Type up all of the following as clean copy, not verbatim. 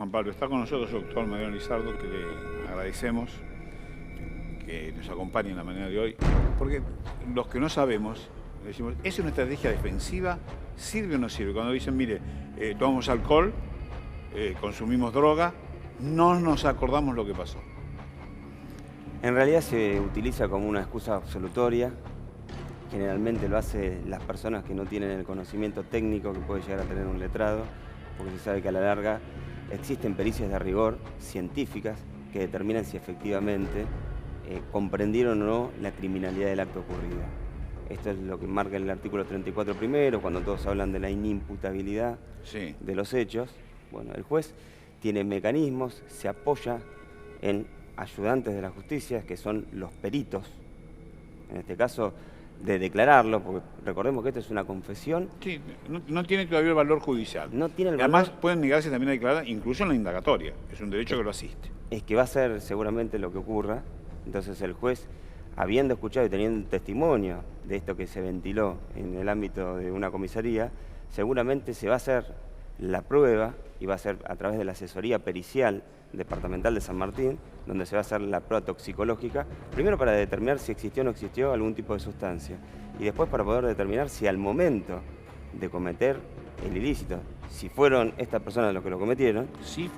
Juan Pablo, está con nosotros el doctor Mariano Lizardo, que le agradecemos que nos acompañe en la mañana de hoy, porque los que no sabemos, le decimos, ¿es una estrategia defensiva? ¿Sirve o no sirve? Cuando dicen, mire, tomamos alcohol, consumimos droga, no nos acordamos lo que pasó. En realidad se utiliza como una excusa absolutoria. Generalmente lo hacen las personas que no tienen el conocimiento técnico que puede llegar a tener un letrado, porque se sabe que a la larga existen pericias de rigor científicas que determinan si efectivamente comprendieron o no la criminalidad del acto ocurrido. Esto es lo que marca el artículo 34 primero, cuando todos hablan de la inimputabilidad de los hechos. Bueno, el juez tiene mecanismos, se apoya en ayudantes de la justicia, que son los peritos, en este caso de declararlo, porque recordemos que esto es una confesión. Sí, no tiene todavía el valor judicial. No tiene el valor. Además, pueden negarse también a declarar, incluso en la indagatoria. Es un derecho que lo asiste. Es que va a ser seguramente lo que ocurra. Entonces el juez, habiendo escuchado y teniendo testimonio de esto que se ventiló en el ámbito de una comisaría, seguramente se va a hacer la prueba y va a ser a través de la asesoría pericial departamental de San Martín, donde se va a hacer la prueba toxicológica, primero para determinar si existió o no existió algún tipo de sustancia, y después para poder determinar si al momento de cometer el ilícito, si fueron estas personas los que lo cometieron, si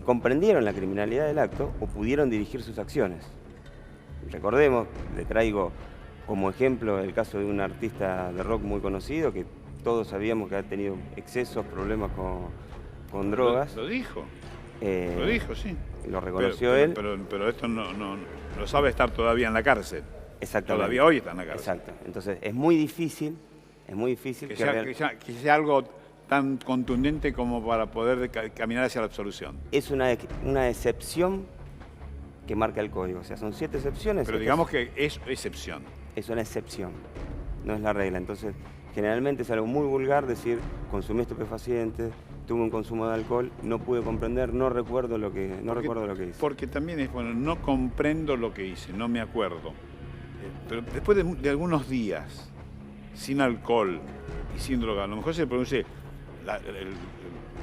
comprendieron la criminalidad del acto o pudieron dirigir sus acciones. Recordemos, le traigo como ejemplo el caso de un artista de rock muy conocido, que todos sabíamos que ha tenido excesos, problemas con drogas. Lo dijo. Lo dijo, sí. Lo reconoció él. Pero esto no sabe estar todavía en la cárcel. Exactamente. Todavía hoy está en la cárcel. Exacto. Entonces es muy difícil que sea algo tan contundente como para poder caminar hacia la absolución. Es una excepción que marca el código. O sea, son 7 excepciones. Pero digamos que es excepción. Es una excepción, no es la regla. Entonces, generalmente es algo muy vulgar decir, consumí estupefacientes, tuve un consumo de alcohol, no pude comprender, no recuerdo lo que hice. Porque también es, bueno, no comprendo lo que hice, no me acuerdo. Pero después de algunos días, sin alcohol y sin droga, a lo mejor se produce el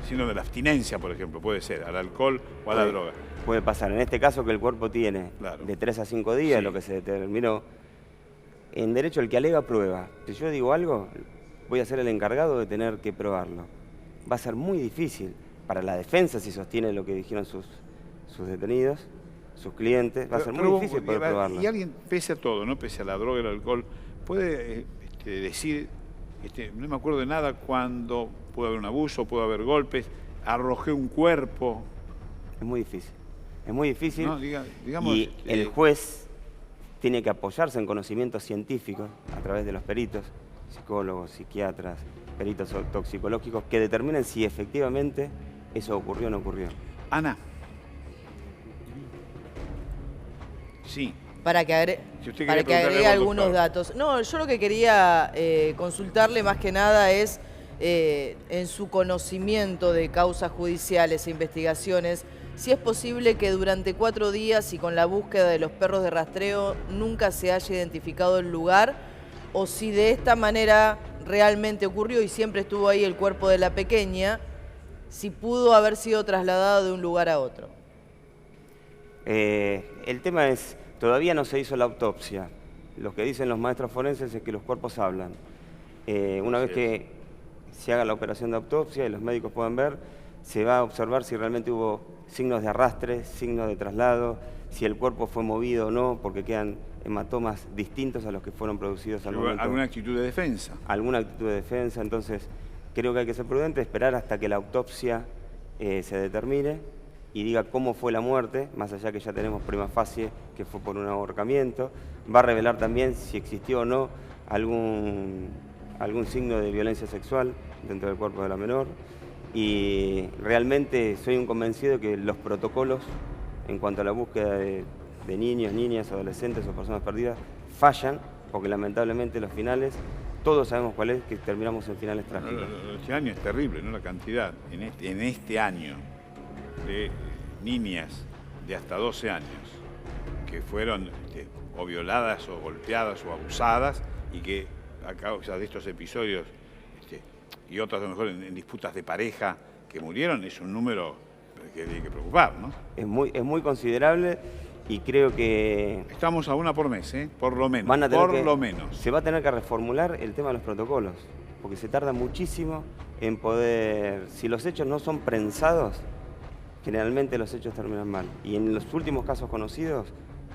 síndrome de la abstinencia, por ejemplo, puede ser, al alcohol o a la droga. Puede pasar, en este caso que el cuerpo tiene de 3 a 5 días, lo que se determinó. En derecho, el que alega prueba. Si yo digo algo, voy a ser el encargado de tener que probarlo. Va a ser muy difícil para la defensa, si sostiene lo que dijeron sus detenidos, sus clientes, va a ser muy difícil poder probarlo. Y alguien, pese a todo, ¿no? Pese a la droga y el alcohol, puede decir, no me acuerdo de nada cuando pudo haber un abuso, pudo haber golpes, arrojé un cuerpo. Es muy difícil. Es muy difícil. No, digamos, y el juez tiene que apoyarse en conocimientos científicos a través de los peritos, psicólogos, psiquiatras, peritos toxicológicos, que determinen si efectivamente eso ocurrió o no ocurrió. Ana. Sí. Para que agregue algunos datos. No, yo lo que quería consultarle más que nada es, en su conocimiento de causas judiciales e investigaciones, si es posible que durante 4 días y con la búsqueda de los perros de rastreo nunca se haya identificado el lugar, o si de esta manera realmente ocurrió y siempre estuvo ahí el cuerpo de la pequeña, si pudo haber sido trasladado de un lugar a otro. El tema es, todavía no se hizo la autopsia. Lo que dicen los maestros forenses es que los cuerpos hablan. Una vez que se haga la operación de autopsia y los médicos puedan ver, se va a observar si realmente hubo signos de arrastre, signos de traslado, si el cuerpo fue movido o no, porque quedan hematomas distintos a los que fueron producidos al momento. ¿Alguna actitud de defensa? Alguna actitud de defensa, entonces creo que hay que ser prudente, esperar hasta que la autopsia se determine y diga cómo fue la muerte, más allá que ya tenemos prima facie que fue por un ahorcamiento. Va a revelar también si existió o no algún signo de violencia sexual dentro del cuerpo de la menor. Y realmente soy un convencido que los protocolos en cuanto a la búsqueda de niños, niñas, adolescentes o personas perdidas fallan, porque lamentablemente los finales, todos sabemos cuál es, que terminamos en finales trágicos. Este año es terrible, ¿no? La cantidad, en este año, de niñas de hasta 12 años que fueron o violadas o golpeadas o abusadas y que a causa de estos episodios y otras a lo mejor en disputas de pareja que murieron es un número que hay que preocupar, ¿no? Es muy considerable y creo que... Estamos a una por mes, por lo menos. Se va a tener que reformular el tema de los protocolos, porque se tarda muchísimo en poder... Si los hechos no son prensados, generalmente los hechos terminan mal. Y en los últimos casos conocidos,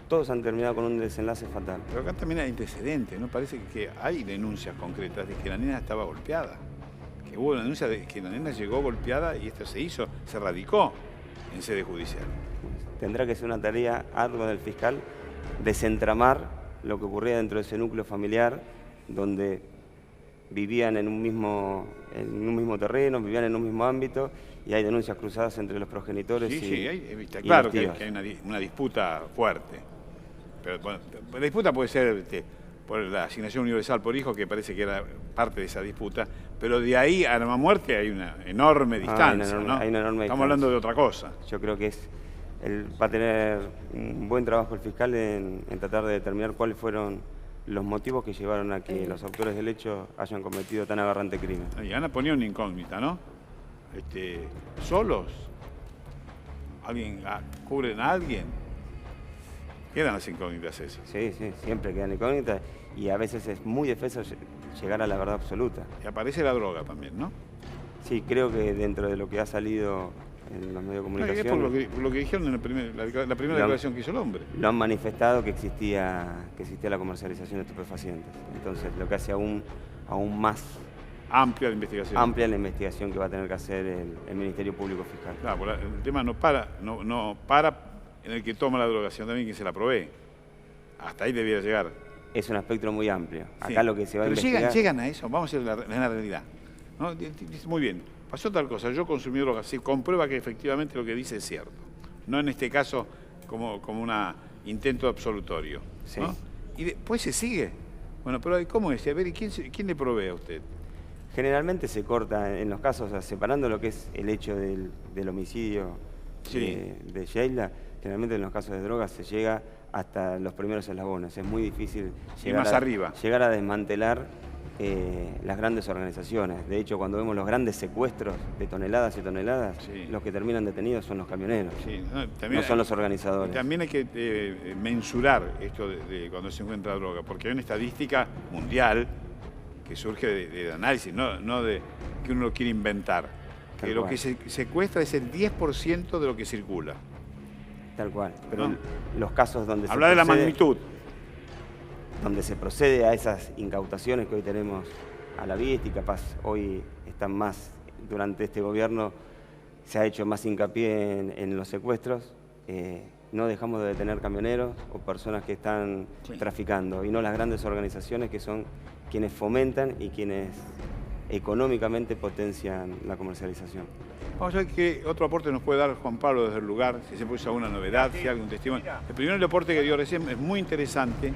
todos han terminado con un desenlace fatal. Pero acá también hay antecedentes, ¿no? Parece que hay denuncias concretas de que la nena estaba golpeada. Que hubo una denuncia de que la nena llegó golpeada y esto se radicó en sede judicial. Tendrá que ser una tarea ardua del fiscal desentramar lo que ocurría dentro de ese núcleo familiar, donde vivían en un mismo terreno, vivían en un mismo ámbito, y hay denuncias cruzadas entre los progenitores está claro que hay una disputa fuerte. Pero bueno, la disputa puede ser por la asignación universal por hijo, que parece que era parte de esa disputa, pero de ahí a la muerte hay una enorme distancia, ¿no? Hay una enorme Estamos hablando de otra cosa. Yo creo que va a tener un buen trabajo el fiscal en tratar de determinar cuáles fueron los motivos que llevaron a que los autores del hecho hayan cometido tan aberrante crimen. Y Ana ponía una incógnita, ¿no? ¿Solos? ¿Alguien cubren a alguien? Quedan las incógnitas esas. Sí, siempre quedan incógnitas y a veces es muy difícil llegar a la verdad absoluta. Y aparece la droga también, ¿no? Sí, creo que dentro de lo que ha salido en los medios de comunicación... Es por lo que dijeron en la primera declaración que hizo el hombre. Lo han manifestado que existía la comercialización de estupefacientes. Entonces, lo que hace aún más... Amplia la investigación. Amplia la investigación que va a tener que hacer el Ministerio Público Fiscal. Claro, el tema no para en el que toma la droga, sino también quien se la provee. Hasta ahí debiera llegar. Es un espectro muy amplio. Acá lo que se va a investigar... Pero llegan a eso, vamos a ir a la realidad, ¿no? Muy bien, pasó tal cosa, yo consumí droga, se comprueba que efectivamente lo que dice es cierto. No en este caso como un intento absolutorio, sí. ¿no? Y después se sigue. Bueno, pero ¿cómo es? A ver, ¿y quién le provee a usted? Generalmente se corta en los casos, o sea, separando lo que es el hecho del homicidio de Sheila, generalmente en los casos de drogas se llega hasta los primeros eslabones. Es muy difícil llegar a desmantelar las grandes organizaciones. De hecho, cuando vemos los grandes secuestros de toneladas y toneladas, los que terminan detenidos son los camioneros, no son los organizadores. También hay que mensurar esto de cuando se encuentra droga, porque hay una estadística mundial que surge de análisis, no de que uno lo quiere inventar. Que lo que se secuestra es el 10% de lo que circula. Tal cual. Pero los casos donde habla de la magnitud. Donde se procede a esas incautaciones que hoy tenemos a la vista y capaz hoy están más, durante este gobierno se ha hecho más hincapié en los secuestros, no dejamos de detener camioneros o personas que están traficando, y no las grandes organizaciones que son quienes fomentan y quienes económicamente potencian la comercialización. Vamos a ver qué otro aporte nos puede dar Juan Pablo desde el lugar, si se puede alguna novedad, si hay algún testimonio. El primer aporte que dio recién es muy interesante,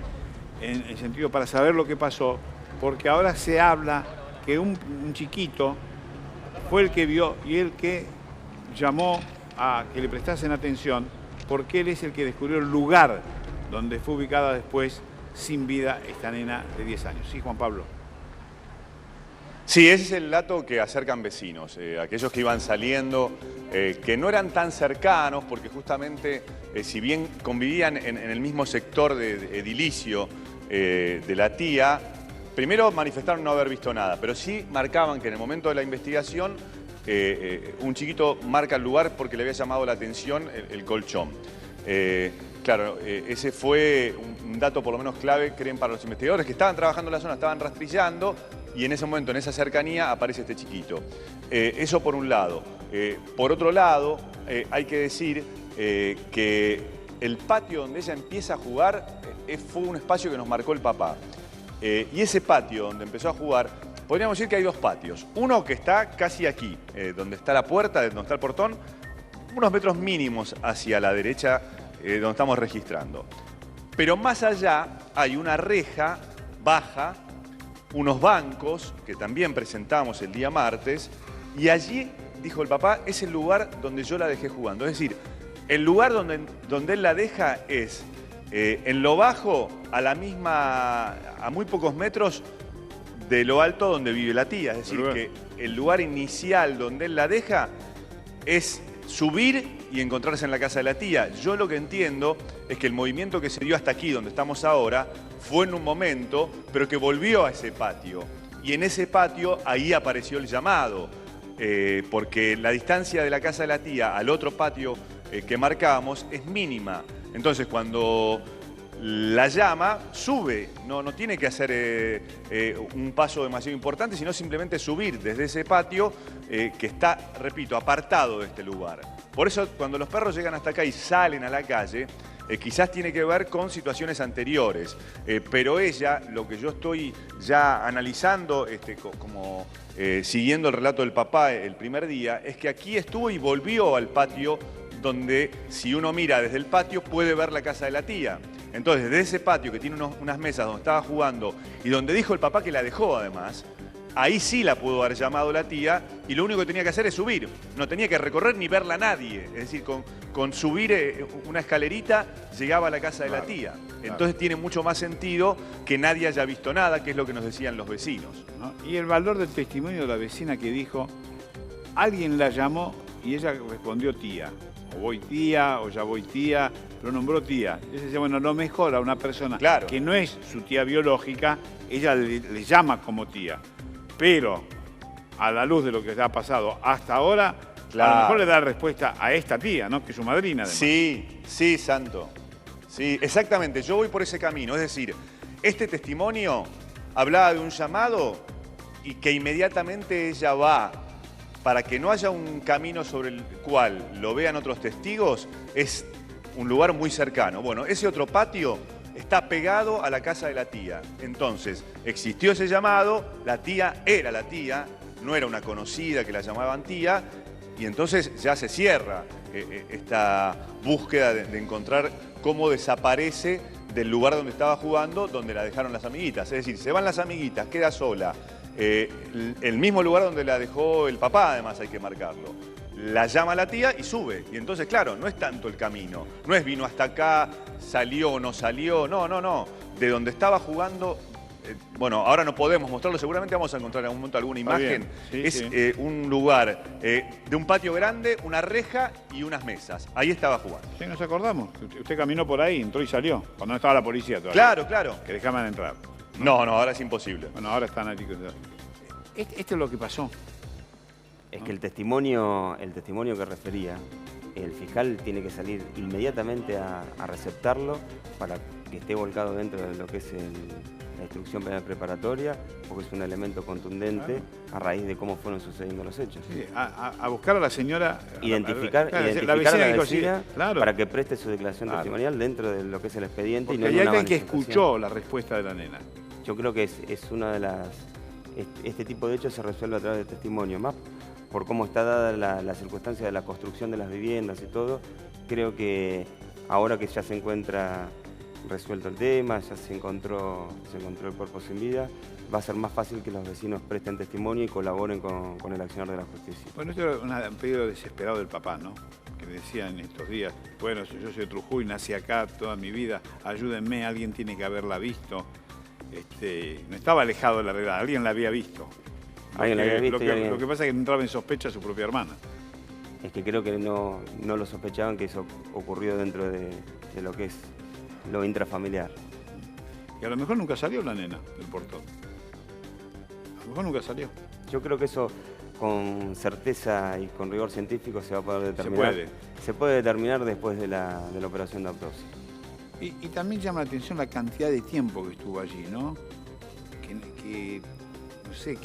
en el sentido para saber lo que pasó, porque ahora se habla que un chiquito fue el que vio y el que llamó a que le prestasen atención, porque él es el que descubrió el lugar donde fue ubicada después sin vida esta nena de 10 años. Sí, Juan Pablo. Sí, ese es el dato que acercan vecinos, aquellos que iban saliendo, que no eran tan cercanos, porque justamente, si bien convivían en el mismo sector de edilicio de la tía, primero manifestaron no haber visto nada, pero sí marcaban que en el momento de la investigación un chiquito marca el lugar porque le había llamado la atención el colchón. Claro, ese fue un dato por lo menos clave, creen, para los investigadores que estaban trabajando en la zona, estaban rastrillando, y en ese momento, en esa cercanía, aparece este chiquito. Eso por un lado. Por otro lado, hay que decir que el patio donde ella empieza a jugar fue un espacio que nos marcó el papá. Y ese patio donde empezó a jugar, podríamos decir que hay dos patios. Uno que está casi aquí, donde está la puerta, donde está el portón, unos metros mínimos hacia la derecha, donde estamos registrando. Pero más allá hay una reja baja, unos bancos que también presentamos el día martes, y allí, dijo el papá, es el lugar donde yo la dejé jugando. Es decir, el lugar donde él la deja es en lo bajo, a muy pocos metros de lo alto donde vive la tía. Es decir, que el lugar inicial donde él la deja es subir y encontrarse en la casa de la tía. Yo lo que entiendo es que el movimiento que se dio hasta aquí, donde estamos ahora, fue en un momento, pero que volvió a ese patio. Y en ese patio, ahí apareció el llamado, porque la distancia de la casa de la tía al otro patio que marcábamos es mínima. Entonces, cuando la llama, sube, no tiene que hacer un paso demasiado importante, sino simplemente subir desde ese patio que está, repito, apartado de este lugar. Por eso, cuando los perros llegan hasta acá y salen a la calle, quizás tiene que ver con situaciones anteriores, pero ella, lo que yo estoy ya analizando, siguiendo el relato del papá el primer día, es que aquí estuvo y volvió al patio donde, si uno mira desde el patio, puede ver la casa de la tía. Entonces, desde ese patio que tiene unas mesas donde estaba jugando y donde dijo el papá que la dejó además, ahí sí la pudo haber llamado la tía y lo único que tenía que hacer es subir. No tenía que recorrer ni verla a nadie. Es decir, con subir una escalerita llegaba a la casa de la tía. Entonces tiene mucho más sentido que nadie haya visto nada, que es lo que nos decían los vecinos, ¿no? Y el valor del testimonio de la vecina que dijo, alguien la llamó y ella respondió tía. O voy tía, o ya voy tía, lo nombró tía. Y ella dice, bueno, lo mejor a una persona que no es su tía biológica, ella le llama como tía. Pero, a la luz de lo que ha pasado hasta ahora, a lo mejor le da respuesta a esta tía, ¿no? Que es su madrina, además. Sí, Santo. Sí, exactamente. Yo voy por ese camino. Es decir, este testimonio hablaba de un llamado y que inmediatamente ella va, para que no haya un camino sobre el cual lo vean otros testigos, es un lugar muy cercano. Bueno, ese otro patio está pegado a la casa de la tía. Entonces, existió ese llamado, la tía era la tía, no era una conocida que la llamaban tía, y entonces ya se cierra esta búsqueda de encontrar cómo desaparece del lugar donde estaba jugando, donde la dejaron las amiguitas. Es decir, se van las amiguitas, queda sola. El mismo lugar donde la dejó el papá, además hay que marcarlo. La llama la tía y sube. Y entonces, claro, no es tanto el camino. No es vino hasta acá, salió o no salió. No. De donde estaba jugando, bueno, ahora no podemos mostrarlo. Seguramente vamos a encontrar en algún momento alguna imagen. Sí. Un lugar de un patio grande, una reja y unas mesas. Ahí estaba jugando. Sí, nos acordamos. Usted caminó por ahí, entró y salió. Cuando no estaba la policía todavía. Claro. Que dejaban entrar. No, ahora es imposible. Bueno, ahora están allí. Esto es lo que pasó. Es que el testimonio que refería, el fiscal tiene que salir inmediatamente a receptarlo para que esté volcado dentro de lo que es la instrucción penal preparatoria, porque es un elemento contundente a raíz de cómo fueron sucediendo los hechos. Sí, a buscar a la señora... Identificar a la vecina para que preste su declaración testimonial dentro de lo que es el expediente. Porque y no hay alguien que escuchó la respuesta de la nena. Yo creo que es una de las... Este tipo de hechos se resuelve a través del testimonio, más por cómo está dada la circunstancia de la construcción de las viviendas y todo. Creo que ahora que ya se encuentra resuelto el tema, ya se encontró el cuerpo sin vida, va a ser más fácil que los vecinos presten testimonio y colaboren con el accionar de la justicia. Bueno, esto era un pedido desesperado del papá, ¿no? Que me decía en estos días, bueno, yo soy de Trujuy, nací acá toda mi vida, ayúdenme, alguien tiene que haberla visto. No estaba alejado de la realidad, alguien la había visto. Lo que pasa es que entraba en sospecha su propia hermana. Es que creo que no lo sospechaban que eso ocurrió dentro de lo que es lo intrafamiliar. Y a lo mejor nunca salió la nena del portón. A lo mejor nunca salió. Yo creo que eso con certeza y con rigor científico se va a poder determinar. Se puede determinar después de la operación de autopsia. Y también llama la atención la cantidad de tiempo que estuvo allí, ¿no? Que no sé,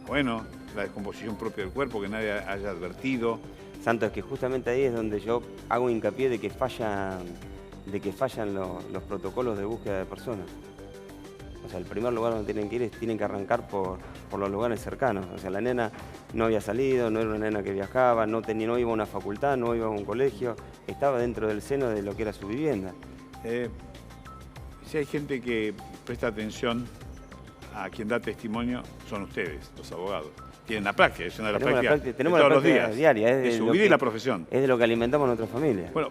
bueno, la descomposición propia del cuerpo, que nadie haya advertido. Santo, es que justamente ahí es donde yo hago hincapié de que fallan los protocolos de búsqueda de personas. O sea, el primer lugar donde tienen que ir tienen que arrancar por los lugares cercanos. O sea, la nena no había salido, no era una nena que viajaba, no iba a una facultad, no iba a un colegio, estaba dentro del seno de lo que era su vivienda. Si hay gente que presta atención a quien da testimonio, son ustedes, los abogados. Tienen la práctica, es una de las prácticas de todos los días. Diaria, de su vida y la profesión. Es de lo que alimentamos a nuestra familia. Bueno,